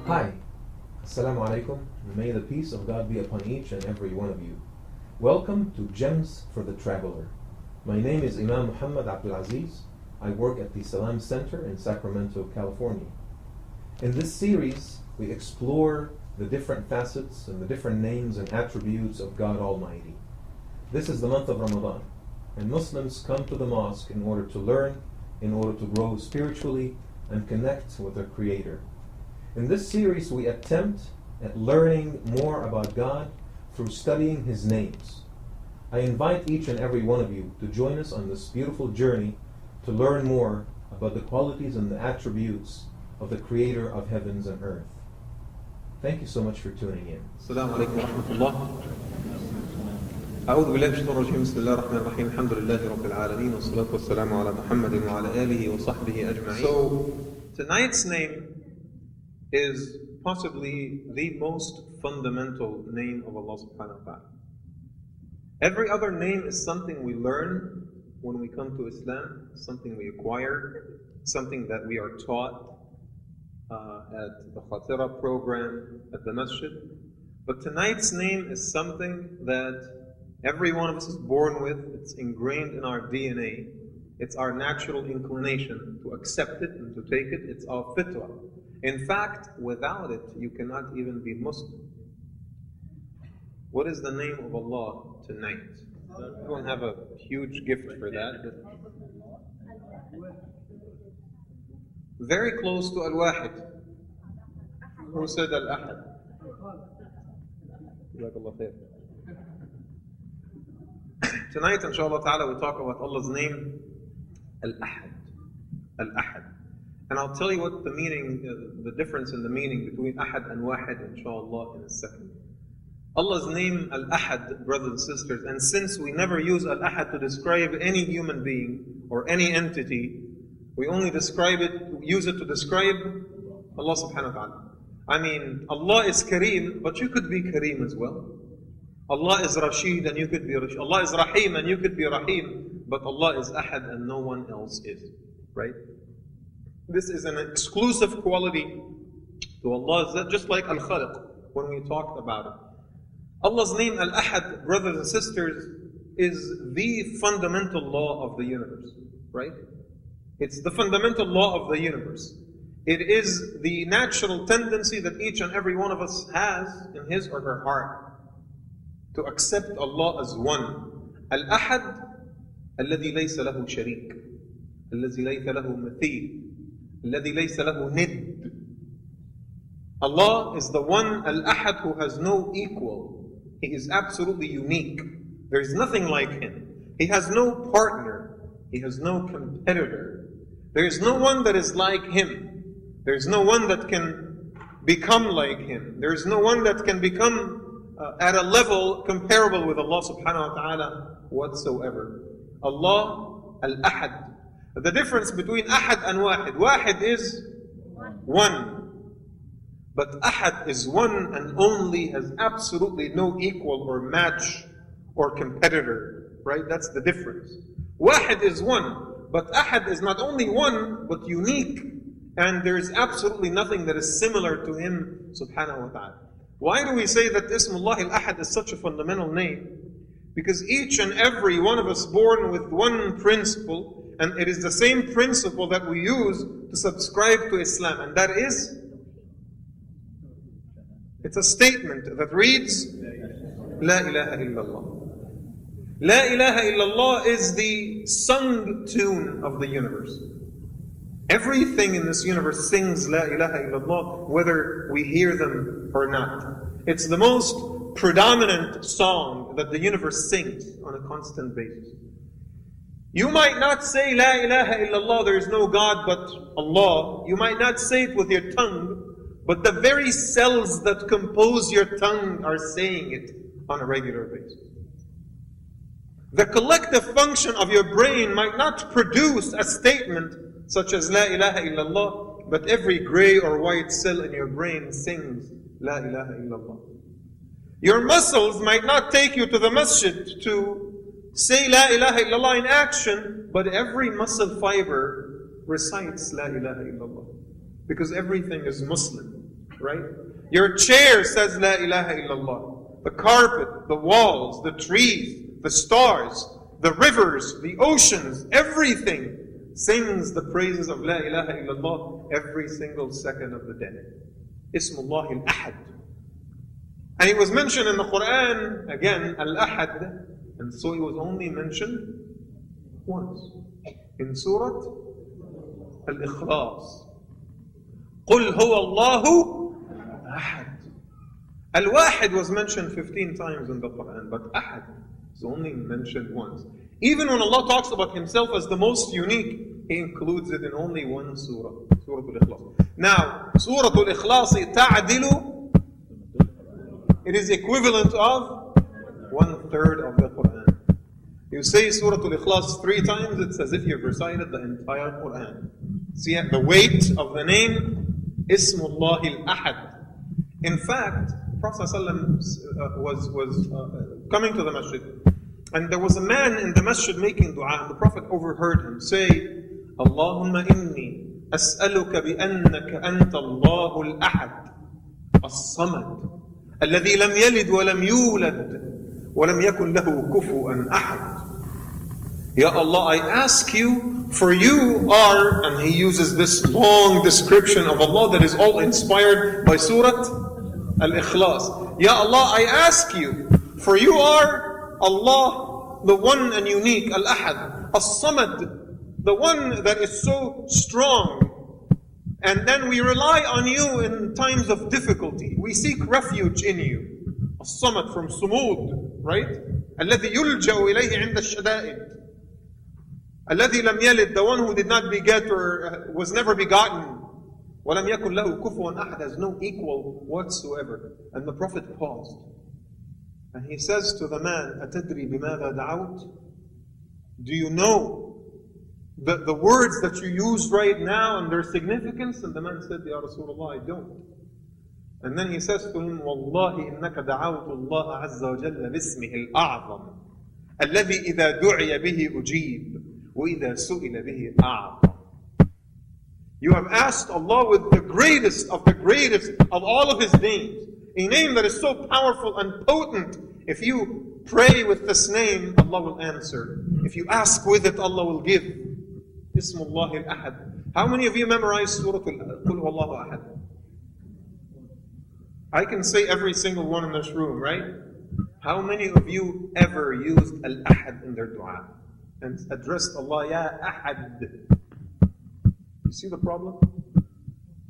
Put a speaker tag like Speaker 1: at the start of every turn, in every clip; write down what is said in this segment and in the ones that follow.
Speaker 1: Hi, Assalamu alaikum. May the peace of God be upon each and every one of you. Welcome to Gems for the Traveler. My name is Imam MA Azeez. I work at the SALAM Center in Sacramento, California. In this series, we explore the different facets and the different names and attributes of God Almighty. This is the month of Ramadan, and Muslims come to the mosque in order to learn, in order to grow spiritually, and connect with their Creator. In this series, we attempt at learning more about God through studying His names. I invite each and every one of you to join us on this beautiful journey to learn more about the qualities and the attributes of the Creator of heavens and earth. Thank you so much for tuning in.
Speaker 2: السلام عليكم ورحمة الله. أعوذ بالله من الشيطان الرجيم. بسم الله الرحمن الرحيم. الحمد لله رب العالمين والصلاة والسلام على محمد وعلى آله وصحبه أجمعين. So tonight's name is possibly the most fundamental name of Allah subhanahu wa ta'ala. Every other name is something we learn when we come to Islam, something we acquire, something that we are taught at the Khatira program, at the masjid. But tonight's name is something that every one of us is born with. It's ingrained in our DNA. It's our natural inclination to accept it and to take it. It's our fitrah. In fact, without it, you cannot even be Muslim. What is the name of Allah tonight? We don't have a huge gift for that. Very close to Al-Wahid. Who said Al-Ahad? Tonight, inshallah ta'ala, we talk about Allah's name, Al-Ahad. Al-Ahad. And I'll tell you what the meaning, the difference in the meaning between Ahad and Wahid, inshallah, in a second. Allah's name, Al-Ahad, brothers and sisters, and since we never use Al-Ahad to describe any human being or any entity, we only use it to describe Allah subhanahu wa ta'ala. I mean, Allah is Kareem, but you could be Kareem as well. Allah is Rashid and you could be Rashid. Allah is Rahim and you could be Rahim, but Allah is Ahad and no one else is. Right? This is an exclusive quality to Allah, just like Al-Khaliq when we talked about it. Allah's name, Al-Ahad, brothers and sisters, is the fundamental law of the universe. Right? It's the fundamental law of the universe. It is the natural tendency that each and every one of us has in his or her heart to accept Allah as one. Al-Ahad, الذي ليس له شريك, الذي ليس له مثيل, الذي ليس له ند. Allah is the one, Al-Ahad, who has no equal. He is absolutely unique. There is nothing like Him. He has no partner. He has no competitor. There is no one that is like Him. There is no one that can become like Him. There is no one that can become at a level comparable with Allah subhanahu wa ta'ala whatsoever. Allah, Al-Ahad. The difference between Ahad and Wahid. Wahid is one. But Ahad is one and only, has absolutely no equal or match or competitor. Right? That's the difference. Wahid is one. But Ahad is not only one, but unique. And there is absolutely nothing that is similar to Him subhanahu wa ta'ala. Why do we say that Ismullah al-Ahad is such a fundamental name? Because each and every one of us born with one principle, and it is the same principle that we use to subscribe to Islam, and that is, it's a statement that reads, La ilaha illallah. La ilaha illallah is the sung tune of the universe. Everything in this universe sings La ilaha illallah, whether we hear them or not. It's the most predominant song that the universe sings on a constant basis. You might not say La ilaha illallah, there is no God but Allah. You might not say it with your tongue, but the very cells that compose your tongue are saying it on a regular basis. The collective function of your brain might not produce a statement such as La ilaha illallah, but every gray or white cell in your brain sings La ilaha illallah. Your muscles might not take you to the masjid to say La ilaha illallah in action, but every muscle fiber recites La ilaha illallah. Because everything is Muslim. right? Your chair says La ilaha illallah. The carpet, the walls, the trees, the stars, the rivers, the oceans, everything sings the praises of La ilaha illallah every single second of the day. Ismullah al-Ahad. And it was mentioned in the Quran, again, Al-Ahad, and so it was only mentioned once. In Surah Al-Ikhlas. قُلْ هُوَ اللَّهُ أَحَدٌ. Al-Wahid was mentioned 15 times in the Quran, but Ahad is only mentioned once. Even when Allah talks about Himself as the most unique, He includes it in only one surah, Surah Al-Ikhlas. Now, Surah Al-Ikhlas ta'dilu, it is equivalent of 1/3 of the Quran. You say Surah Al-Ikhlas 3 times, it's as if you've recited the entire Quran. See the weight of the name, Ismullah al-Ahad. In fact, Prophet ﷺ was coming to the masjid, and there was a man in the masjid making dua, and the Prophet overheard him say, Allahumma inni as'aluka bi annaka anta Allahu al-Ahad, as-Samad, alladhi lam yalid wa lam yulad wa lam yakun lahu kufuwan ahad. Ya Allah, I ask you, for you are, and he uses this long description of Allah that is all inspired by Surah Al-Ikhlas. Ya Allah, I ask you, for you are Allah, the one and unique, Al-Ahad, As-Samad, the one that is so strong. And then we rely on you in times of difficulty. We seek refuge in you. As-Samad from Sumud, right? الذي يلجأ إليه عند الشدائد. الذي لم يلد, the one who did not beget or was never begotten. وَلَمْ يَكُنْ لَهُ كُفُوًا أَحَدٌ, has no equal whatsoever. And the Prophet paused. And he says to the man, أَتَدْرِي بِمَاذَا دَعَوْتَ? Do you know the words that you use right now and their significance? And the man said, Ya Rasulullah, I don't. And then he says to him, وَاللَّهِ إِنَّكَ دَعَوْتُ اللَّهَ عَزَّ وَجَلَّ بِاسْمِهِ الْأَعْظَمِ الَّذِي إِذَا دُعِيَ بِهِ أُجِيبَ وَإِذَا سُئِلَ بِهِ أَعْظَمَ. You have asked Allah with the greatest of all of His names. A name that is so powerful and potent. If you pray with this name, Allah will answer. If you ask with it, Allah will give. Ismullah al-Ahad. How many of you memorized Surah Qul Huwallahu Ahad? I can say every single one in this room, right? How many of you ever used Al-Ahad in their dua? And addressed Allah, Ya Ahad. You see the problem?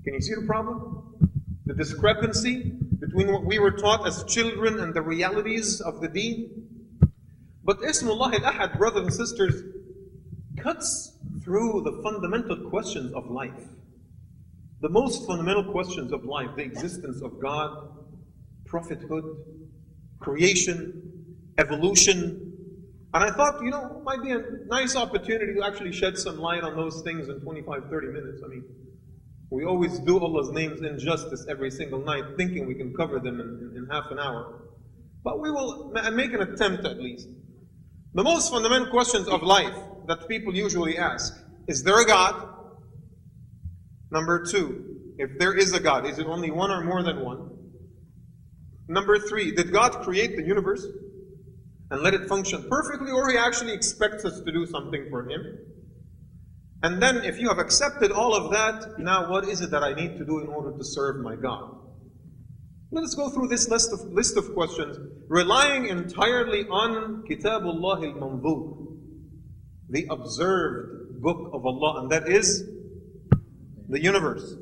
Speaker 2: Can you see the problem? The discrepancy between what we were taught as children and the realities of the deen. But Ismullah al-Ahad, brothers and sisters, cuts through the fundamental questions of life. The most fundamental questions of life, the existence of God, prophethood, creation, evolution. And I thought, it might be a nice opportunity to actually shed some light on those things in 25, 30 minutes. I mean, we always do Allah's names injustice every single night, thinking we can cover them in half an hour. But we will make an attempt at least. The most fundamental questions of life that people usually ask, is there a God? Number 2, if there is a God, is it only one or more than one? Number 3, did God create the universe and let it function perfectly, or He actually expects us to do something for Him? And then if you have accepted all of that, now what is it that I need to do in order to serve my God? Let us go through this list of questions, relying entirely on Kitabullah al-Manzur, the observed book of Allah, and that is the universe.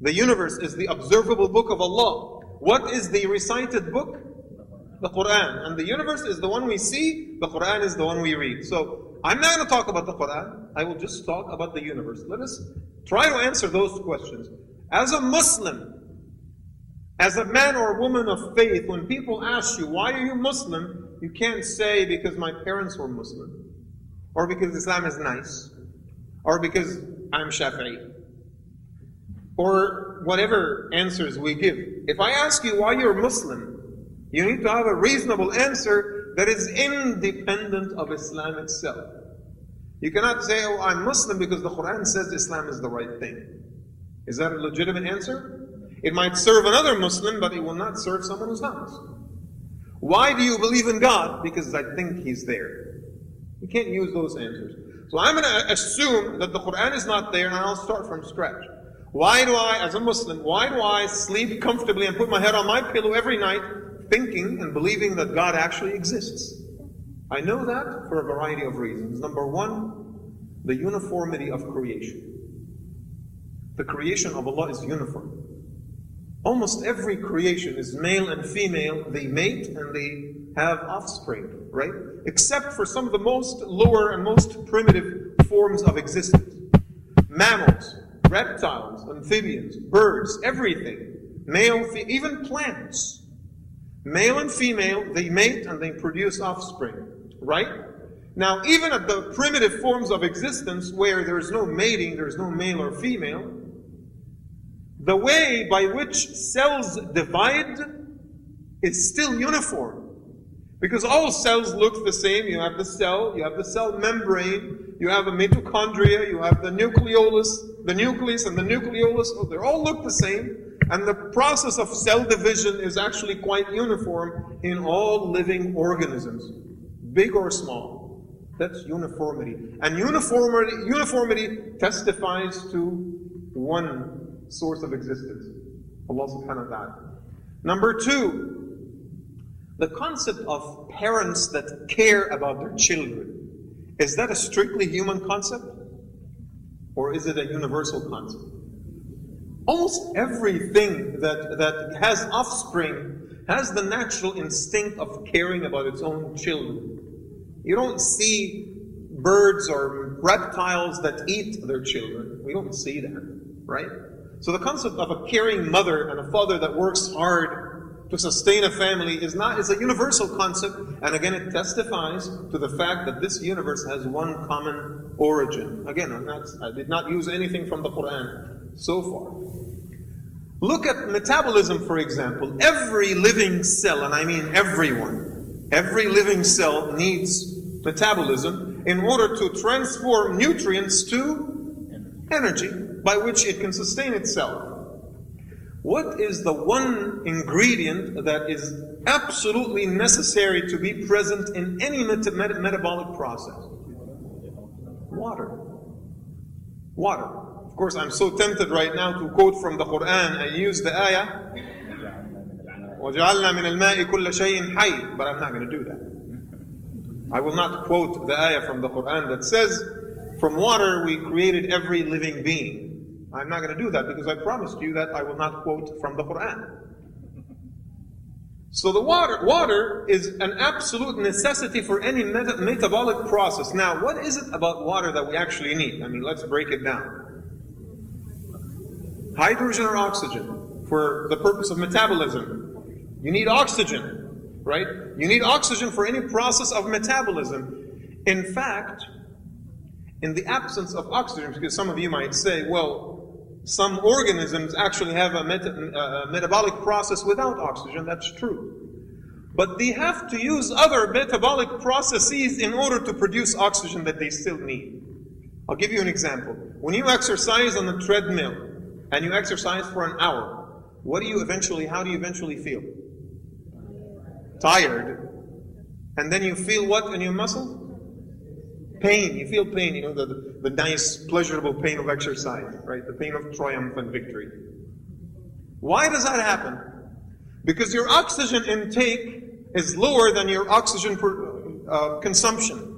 Speaker 2: The universe is the observable book of Allah. What is the recited book? The Quran. And the universe is the one we see, the Quran is the one we read. So I'm not going to talk about the Quran, I will just talk about the universe. Let us try to answer those questions. As a Muslim, as a man or woman of faith, when people ask you, why are you Muslim? You can't say because my parents were Muslim, or because Islam is nice, or because I'm Shafi'i, or whatever answers we give. If I ask you why you're Muslim, you need to have a reasonable answer that is independent of Islam itself. You cannot say, I'm Muslim because the Quran says Islam is the right thing. Is that a legitimate answer? It might serve another Muslim, but it will not serve someone who's not Muslim. Why do you believe in God? Because I think He's there. You can't use those answers. So I'm going to assume that the Quran is not there, and I'll start from scratch. Why do I, as a Muslim, why do I sleep comfortably and put my head on my pillow every night thinking and believing that God actually exists? I know that for a variety of reasons. Number one, the uniformity of creation. The creation of Allah is uniform. Almost every creation is male and female. They mate and they have offspring, right? Except for some of the most lower and most primitive forms of existence. Mammals, reptiles, amphibians, birds, everything. Male, even plants. Male and female, they mate and they produce offspring, right? Now, even at the primitive forms of existence where there is no mating, there is no male or female, the way by which cells divide is still uniform. Because all cells look the same. You have the cell membrane, you have a mitochondria, you have the nucleus and the nucleolus. They all look the same. And the process of cell division is actually quite uniform in all living organisms, big or small. That's uniformity. And uniformity testifies to one source of existence, Allah subhanahu wa ta'ala. Number two, the concept of parents that care about their children. Is that a strictly human concept? Or is it a universal concept? Almost everything that has offspring has the natural instinct of caring about its own children. You don't see birds or reptiles that eat their children. We don't see that, right? So the concept of a caring mother and a father that works hard to sustain a family is a universal concept, and again it testifies to the fact that this universe has one common origin. Again, I did not use anything from the Quran so far. Look at metabolism, for example. Every living cell, and I mean everyone, every living cell needs metabolism in order to transform nutrients to energy by which it can sustain itself. What is the one ingredient that is absolutely necessary to be present in any metabolic process? Water. Water. Of course, I'm so tempted right now to quote from the Quran and use the ayah, وَجَعَلْنَا مِنَ الْمَاءِ كُلَّ شَيْءٍ حَيٍّ, but I'm not going to do that. I will not quote the ayah from the Quran that says, from water we created every living being. I'm not going to do that because I promised you that I will not quote from the Quran. So the water is an absolute necessity for any metabolic process. Now, what is it about water that we actually need? I mean, let's break it down. Hydrogen or oxygen for the purpose of metabolism. You need oxygen, right? You need oxygen for any process of metabolism. In fact, in the absence of oxygen, because some of you might say, well, some organisms actually have a metabolic process without oxygen. That's true. But they have to use other metabolic processes in order to produce oxygen that they still need. I'll give you an example. When you exercise on the treadmill and you exercise for an hour, how do you eventually feel? Tired. And then you feel what in your muscles? Pain. You feel pain, the nice, pleasurable pain of exercise, right? The pain of triumph and victory. Why does that happen? Because your oxygen intake is lower than your oxygen consumption.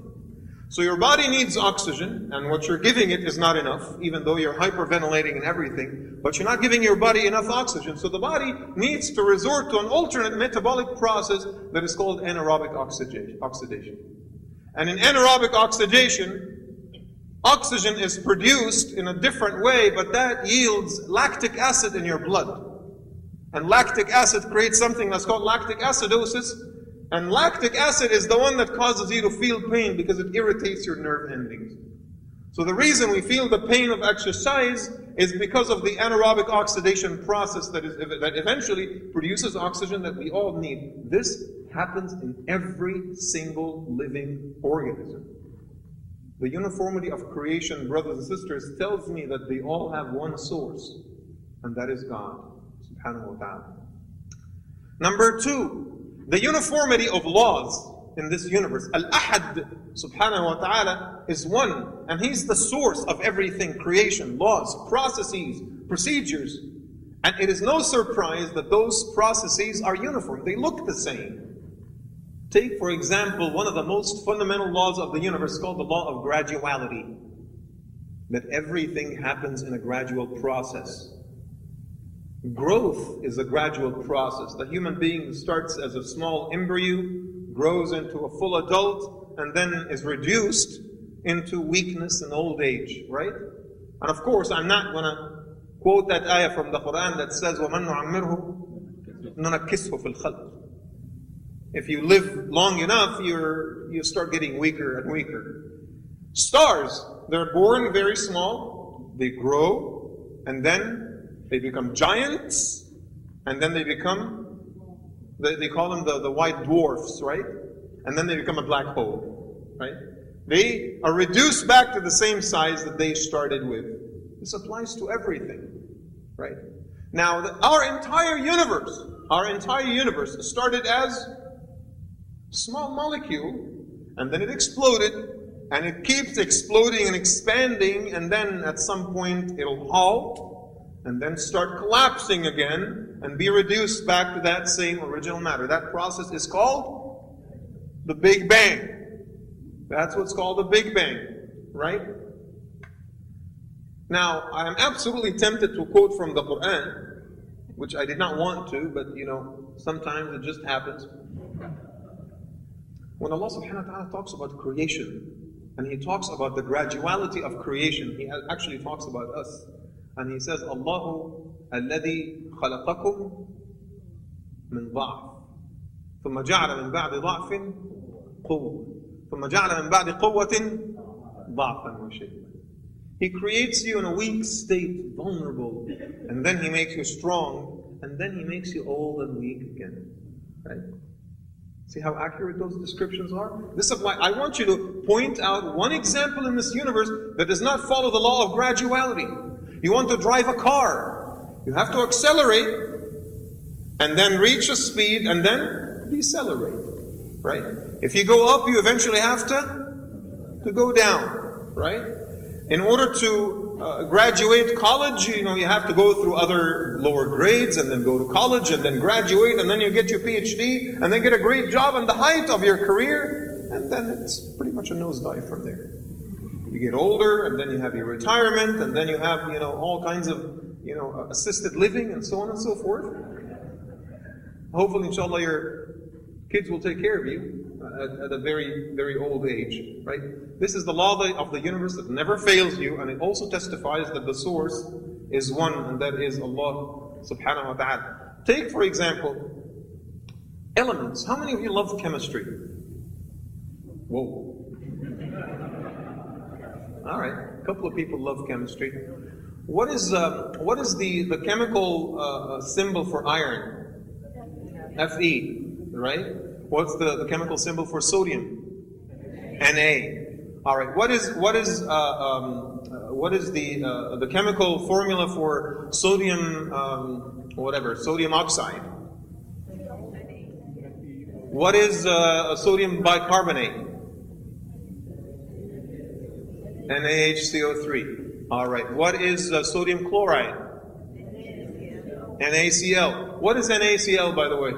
Speaker 2: So your body needs oxygen, and what you're giving it is not enough, even though you're hyperventilating and everything, but you're not giving your body enough oxygen. So the body needs to resort to an alternate metabolic process that is called anaerobic oxidation. And in anaerobic oxidation, oxygen is produced in a different way, but that yields lactic acid in your blood. And lactic acid creates something that's called lactic acidosis. And lactic acid is the one that causes you to feel pain because it irritates your nerve endings. So the reason we feel the pain of exercise is because of the anaerobic oxidation process that eventually produces oxygen that we all need. This happens in every single living organism. The uniformity of creation, brothers and sisters, tells me that they all have one source, and that is God, subhanahu wa ta'ala. Number two, the uniformity of laws in this universe. Al Ahad subhanahu wa ta'ala is one, and He's the source of everything, creation, laws, processes, procedures. And it is no surprise that those processes are uniform. They look the same. Take, for example, one of the most fundamental laws of the universe called the law of graduality. That everything happens in a gradual process. Growth is a gradual process. The human being starts as a small embryo, grows into a full adult, and then is reduced into weakness and old age, right? And of course, I'm not going to quote that ayah from the Quran that says, وَمَنْ نُعَمِّرْهُ نُنَكِّسْهُ فِي الْخَلْقِ. If you live long enough, you start getting weaker and weaker. Stars, they're born very small, they grow, and then they become giants, and then they become, they call them the white dwarfs, right? And then they become a black hole, right? They are reduced back to the same size that they started with. This applies to everything, right? Now, our entire universe started as a small molecule, and then it exploded, and it keeps exploding and expanding, and then at some point it'll halt, and then start collapsing again, and be reduced back to that same original matter. That process is called the Big Bang. That's what's called the Big Bang, right? Now, I am absolutely tempted to quote from the Quran, which I did not want to, but sometimes it just happens. When Allah subhanahu wa ta'ala talks about creation, and He talks about the graduality of creation, He actually talks about us. And He says, Allahu alladhi khalaqakum min dha'f, thumma ja'ala min ba'di dha'fin quwwa, thumma ja'ala min ba'di quwwatin dha'fan wa shay'an. He creates you in a weak state, vulnerable, and then He makes you strong, and then He makes you old and weak again. Right? See how accurate those descriptions are? This is why I want you to point out one example in this universe that does not follow the law of graduality. You want to drive a car. You have to accelerate, and then reach a speed, and then decelerate. Right? If you go up, you eventually have to go down. Right? In order to graduate college, you have to go through other lower grades, and then go to college, and then graduate, and then you get your PhD, and then get a great job in the height of your career, and then it's pretty much a nosedive from there. You get older, and then you have your retirement, and then you have all kinds of assisted living, and so on and so forth. Hopefully, inshallah, your kids will take care of you at a very, very old age, right? This is the law of the universe that never fails you, and it also testifies that the source is one, and that is Allah subhanahu wa ta'ala. Take, for example, elements. How many of you love chemistry? Whoa. All right, a couple of people love chemistry. What is the chemical symbol for iron? Fe, right? What's the chemical symbol for sodium? Na. All right. What is the chemical formula for sodium? Sodium oxide. What is sodium bicarbonate? NaHCO3. All right. What is sodium chloride? NaCl. What is NaCl, by the way?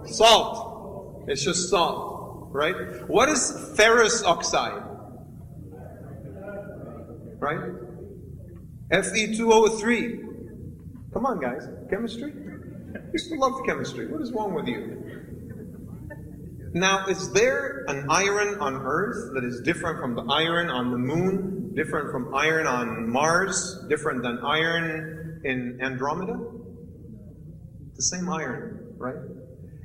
Speaker 2: Salt. It's just salt, right? What is ferrous oxide? Right? Fe2O3. Come on, guys. Chemistry? You still love chemistry. What is wrong with you? Now, is there an iron on Earth that is different from the iron on the moon, different from iron on Mars, different than iron in Andromeda? The same iron, right?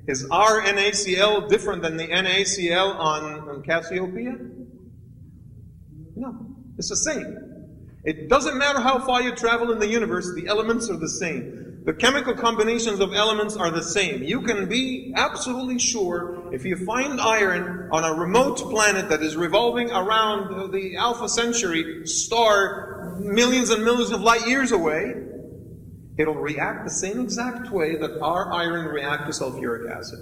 Speaker 2: Is our NaCl different than the NaCl on Cassiopeia? No, it's the same. It doesn't matter how far you travel in the universe, the elements are the same. The chemical combinations of elements are the same. You can be absolutely sure if you find iron on a remote planet that is revolving around the Alpha Centauri star millions and millions of light years away, it'll react the same exact way that our iron reacts to sulfuric acid.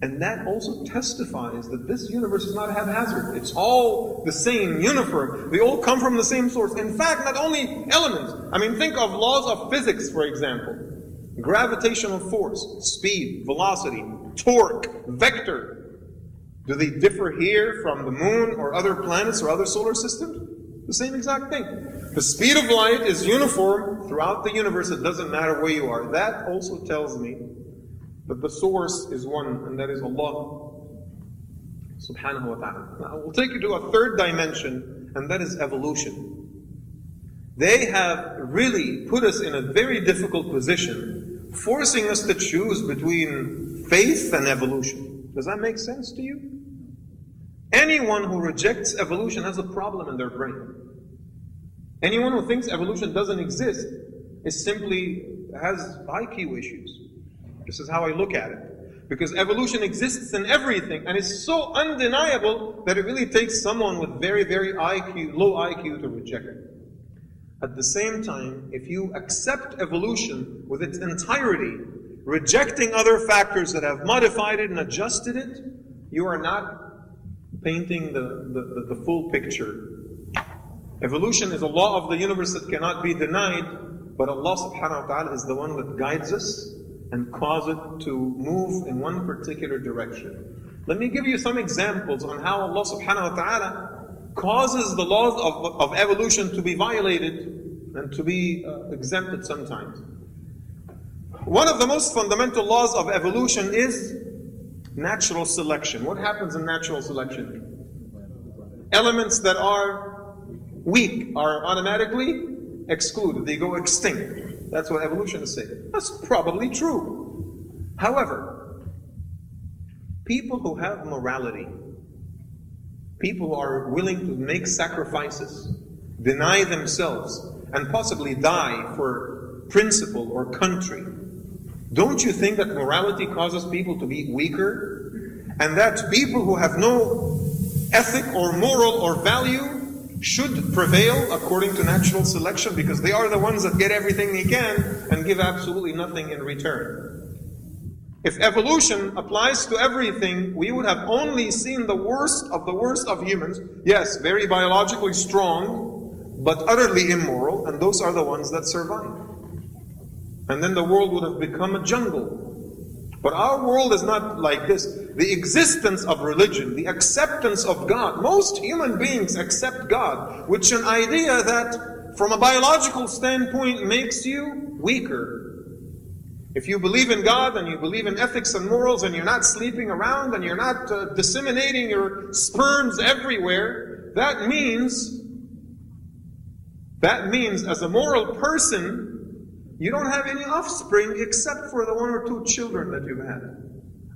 Speaker 2: And that also testifies that this universe is not haphazard. It's all the same, uniform. They all come from the same source. In fact, not only elements. I mean, think of laws of physics, for example. Gravitational force, speed, velocity, torque, vector. Do they differ here from the moon or other planets or other solar systems? The same exact thing. The speed of light is uniform throughout the universe. It doesn't matter where you are. That also tells me that the source is one, and that is Allah subhanahu wa ta'ala. Now, we'll take you to a third dimension, and that is evolution. They have really put us in a very difficult position, forcing us to choose between faith and evolution. Does that make sense to you? Anyone who rejects evolution has a problem in their brain. Anyone who thinks evolution doesn't exist is simply has IQ issues. This is how I look at it. Because evolution exists in everything, and it's so undeniable that it really takes someone with very, very low IQ to reject it. At the same time, if you accept evolution with its entirety, rejecting other factors that have modified it and adjusted it, you are not painting the full picture. Evolution is a law of the universe that cannot be denied, but Allah subhanahu wa ta'ala is the one that guides us and cause it to move in one particular direction. Let me give you some examples on how Allah subhanahu wa ta'ala causes the laws of evolution to be violated and to be exempted sometimes. One of the most fundamental laws of evolution is natural selection. What happens in natural selection? Elements that are weak are automatically excluded. They go extinct. That's what evolution is saying. That's probably true. However, people who have morality, people who are willing to make sacrifices, deny themselves, and possibly die for principle or country, don't you think that morality causes people to be weaker? And that people who have no ethic or moral or value should prevail according to natural selection, because they are the ones that get everything they can and give absolutely nothing in return. If evolution applies to everything, we would have only seen the worst of humans. Yes, very biologically strong, but utterly immoral, and those are the ones that survive. And then the world would have become a jungle. But our world is not like this. The existence of religion, the acceptance of God, most human beings accept God, which is an idea that from a biological standpoint makes you weaker. If you believe in God and you believe in ethics and morals and you're not sleeping around and you're not disseminating your sperms everywhere, that means as a moral person, you don't have any offspring except for the one or two children that you've had.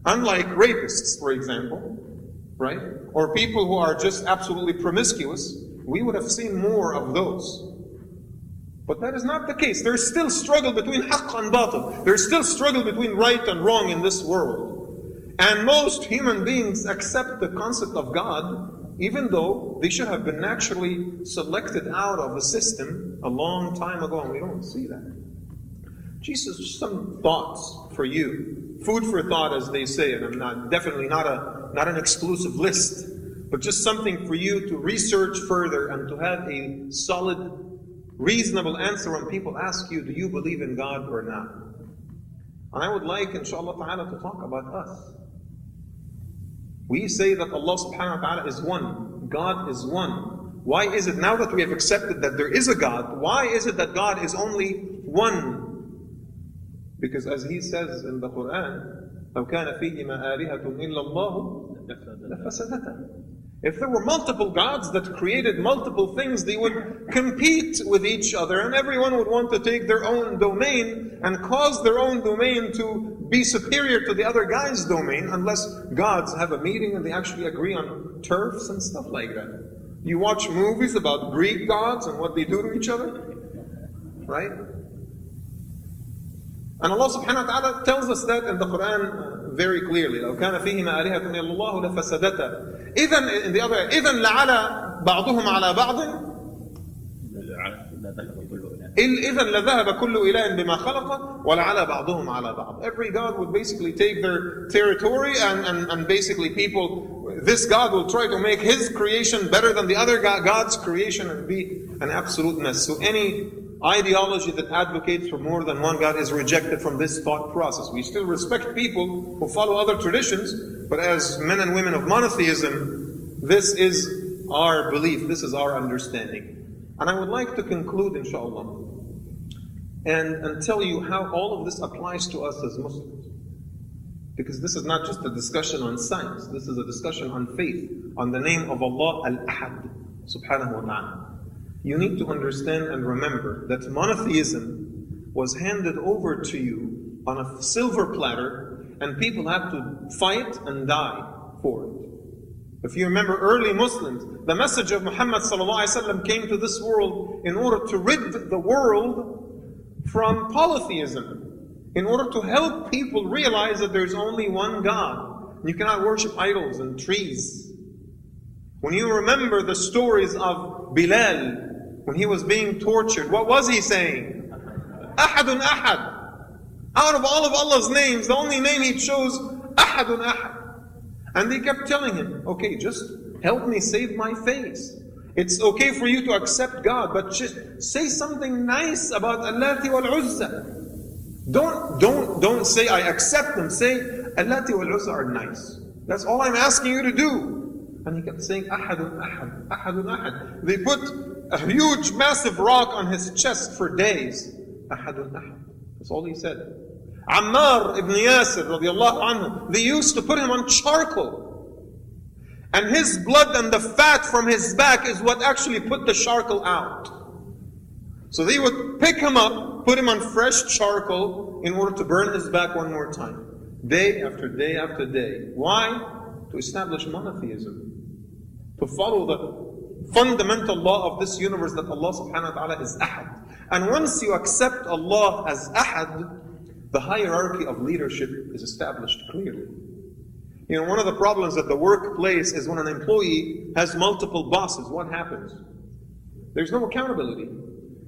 Speaker 2: Unlike rapists, for example, right? Or people who are just absolutely promiscuous, we would have seen more of those. But that is not the case. There's still struggle between haqq and batil. There's still struggle between right and wrong in this world. And most human beings accept the concept of God, even though they should have been naturally selected out of the system a long time ago, and we don't see that. Jesus, some thoughts for you. Food for thought, as they say, and I'm definitely not an exclusive list, but just something for you to research further and to have a solid, reasonable answer when people ask you, do you believe in God or not? And I would like, inshallah ta'ala, to talk about us. We say that Allah subhanahu wa ta'ala is one. God is one. Why is it, now that we have accepted that there is a God, why is it that God is only one? Because as He says in the Quran, لو كان فيهما آلهة إلا الله لفسدتا. If there were multiple gods that created multiple things, they would compete with each other, and everyone would want to take their own domain and cause their own domain to be superior to the other guy's domain, unless gods have a meeting and they actually agree on turfs and stuff like that. You watch movies about Greek gods and what they do to each other, right? And Allah subhanahu wa ta'ala tells us that in the Quran very clearly. لو كان فيهما آلهة إلا الله لفسدتا. إذن in the other, إذن لعلى بعضهم على بعض. إِذًا لَذَهَبَ كُلُّ إِلَهٍ بِمَا خَلَقَ وَلَعَلَى بَعْضُهُم عَلَى بَعْضٍ. Every God would basically take their territory and basically people, this God will try to make his creation better than the other God's creation and be an absolute mess. So any ideology that advocates for more than one God is rejected from this thought process. We still respect people who follow other traditions, but as men and women of monotheism, this is our belief, this is our understanding. And I would like to conclude, inshallah, and tell you how all of this applies to us as Muslims. Because this is not just a discussion on science, this is a discussion on faith, on the name of Allah Al Ahad, subhanahu wa ta'ala. You need to understand and remember that monotheism was handed over to you on a silver platter, and people had to fight and die for it. If you remember early Muslims, the message of Muhammad ﷺ came to this world in order to rid the world from polytheism, in order to help people realize that there's only one God. You cannot worship idols and trees. When you remember the stories of Bilal, when he was being tortured, what was he saying? Ahadun Ahad. Out of all of Allah's names, the only name he chose, Ahadun Ahad. And they kept telling him, okay, just help me save my face. It's okay for you to accept God, but just say something nice about Allati wal Uzza. Don't say I accept them. Say Allati wal Uzza are nice. That's all I'm asking you to do. And he kept saying Ahadun Ahad, Ahadun Ahad. They put a huge, massive rock on his chest for days. Ahadun Ahad. That's all he said. Ammar ibn Yasir radiallahu anhu, they used to put him on charcoal. And his blood and the fat from his back is what actually put the charcoal out. So they would pick him up, put him on fresh charcoal in order to burn his back one more time. Day after day after day. Why? To establish monotheism. To follow the fundamental law of this universe that Allah subhanahu wa ta'ala is Ahad. And once you accept Allah as Ahad, the hierarchy of leadership is established clearly. You know, one of the problems at the workplace is when an employee has multiple bosses, what happens? There's no accountability.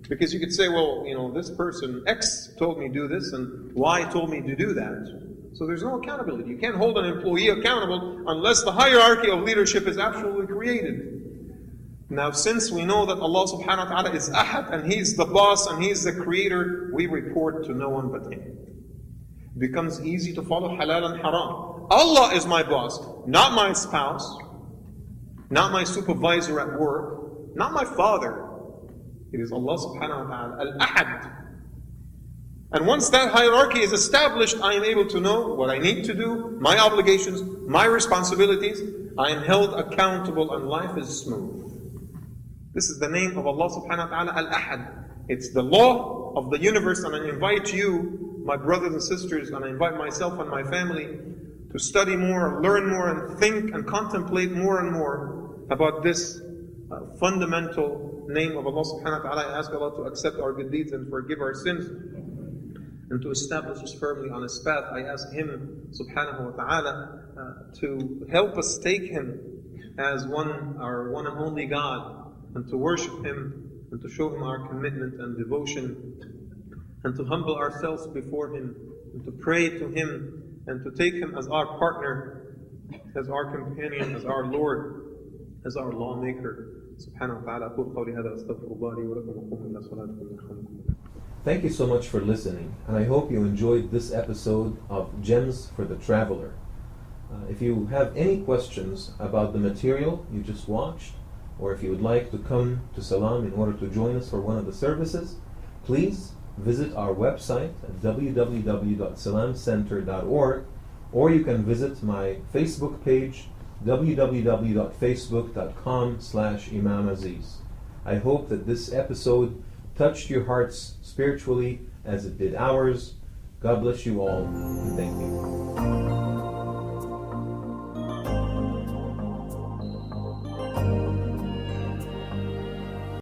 Speaker 2: Because you could say, well, you know, this person X told me do this and Y told me to do that. So there's no accountability. You can't hold an employee accountable unless the hierarchy of leadership is absolutely created. Now, since we know that Allah subhanahu wa ta'ala is Ahad and He's the boss and He's the creator, we report to no one but Him. It becomes easy to follow halal and haram. Allah is my boss, not my spouse, not my supervisor at work, not my father. It is Allah subhanahu wa ta'ala, Al-Ahad. And once that hierarchy is established, I am able to know what I need to do, my obligations, my responsibilities. I am held accountable and life is smooth. This is the name of Allah subhanahu wa ta'ala, Al-Ahad. It's the law of the universe, and I invite you, my brothers and sisters, and I invite myself and my family to study more, learn more, and think and contemplate more and more about this fundamental name of Allah subhanahu wa ta'ala. I ask Allah to accept our good deeds and forgive our sins, and to establish us firmly on His path. I ask Him subhanahu wa ta'ala to help us take Him as our one and only God, and to worship Him, and to show Him our commitment and devotion, and to humble ourselves before Him, and to pray to Him, and to take Him as our partner, as our companion, as our Lord, as our lawmaker. Subhanahu wa ta'ala.
Speaker 1: Thank you so much for listening, and I hope you enjoyed this episode of Gems for the Traveler. If you have any questions about the material you just watched, or if you would like to come to Salam in order to join us for one of the services, please visit our website at www.salamcenter.org, or you can visit my Facebook page, www.facebook.com/Imam Azeez. I hope that this episode touched your hearts spiritually as it did ours. God bless you all, and thank you.